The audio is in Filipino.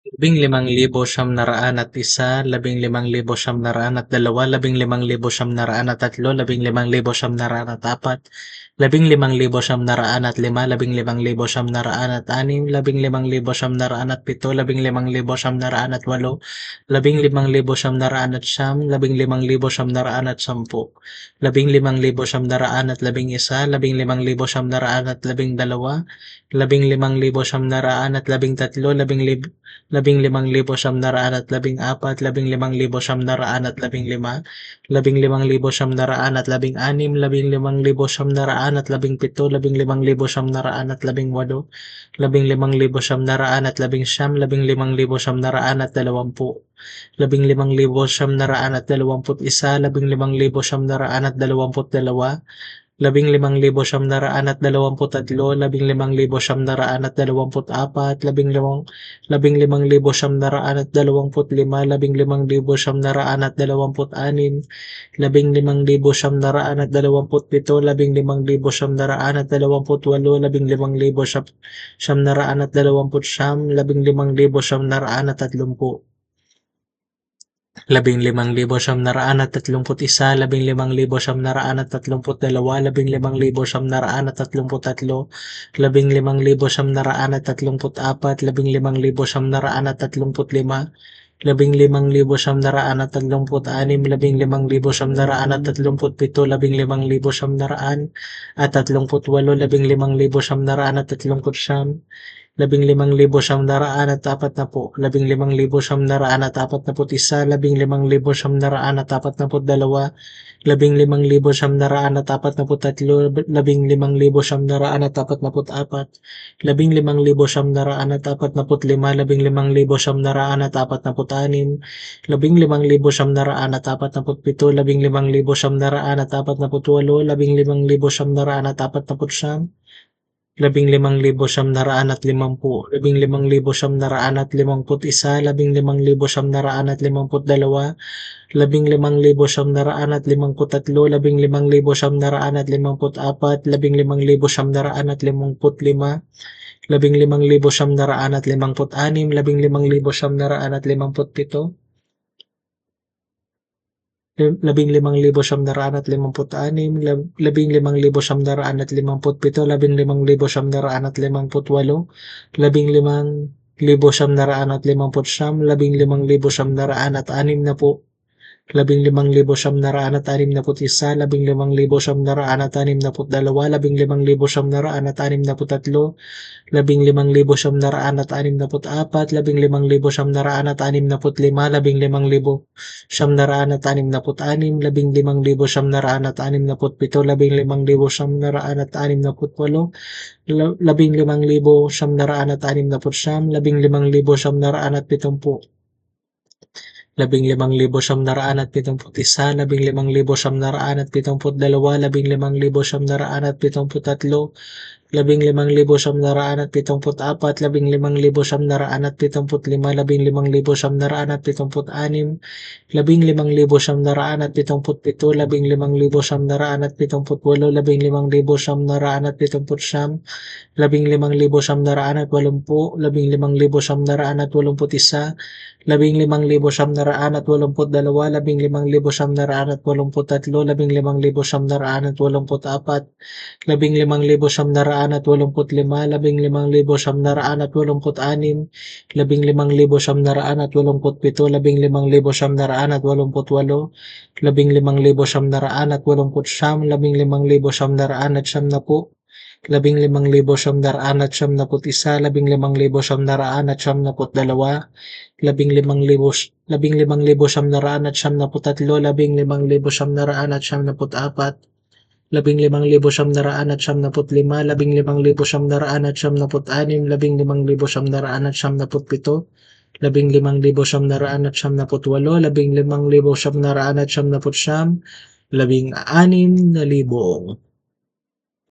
15,901, 15,902, 15,903, 15,904, 15,905, 15,906, 15,907, 15,908, 15,909, 15,910, 15,911, 15,912, 15,913, 15,914, 15,915, 15,916, 15,917, 15,918, 15,919, 15,920, 15,921, 15,922, 15,923, 15,924, 15,925, 15,926, 15,927, 15,928, 15,929, 15,931, 15,932, 15,933, 15,934, 15,935, 15,936, 15,937, 15,938, 15,939, 15,940, 15,941, 15,942, 15,943, 15,944, 15,945, 15,946, 15,947, 15,948, 15,949, 15,950, 15,951, 15,952, 15,953, 15,954, 15,955, 15,956, 15,957, 15,956, 15,957, 15,958, 15,959, 15,960, 15,961, 15,962, 15,963, 15,964, 15,965, 15,966, 15,967, 15,968, 15,969, 15,970, 15,971, 15,972, 15,973, 15,974, 15,975, 15,976, 15,977, 15,978, 15,980, 15,981, 15,982, 15,983, 15,984, 15,985, 15,986, 15,987, 15,988, 15,989, 15,991, 15,992, 15,993, 15,994, 15,995, 15,996, 15,997, 15,998, 15,999, 16,000.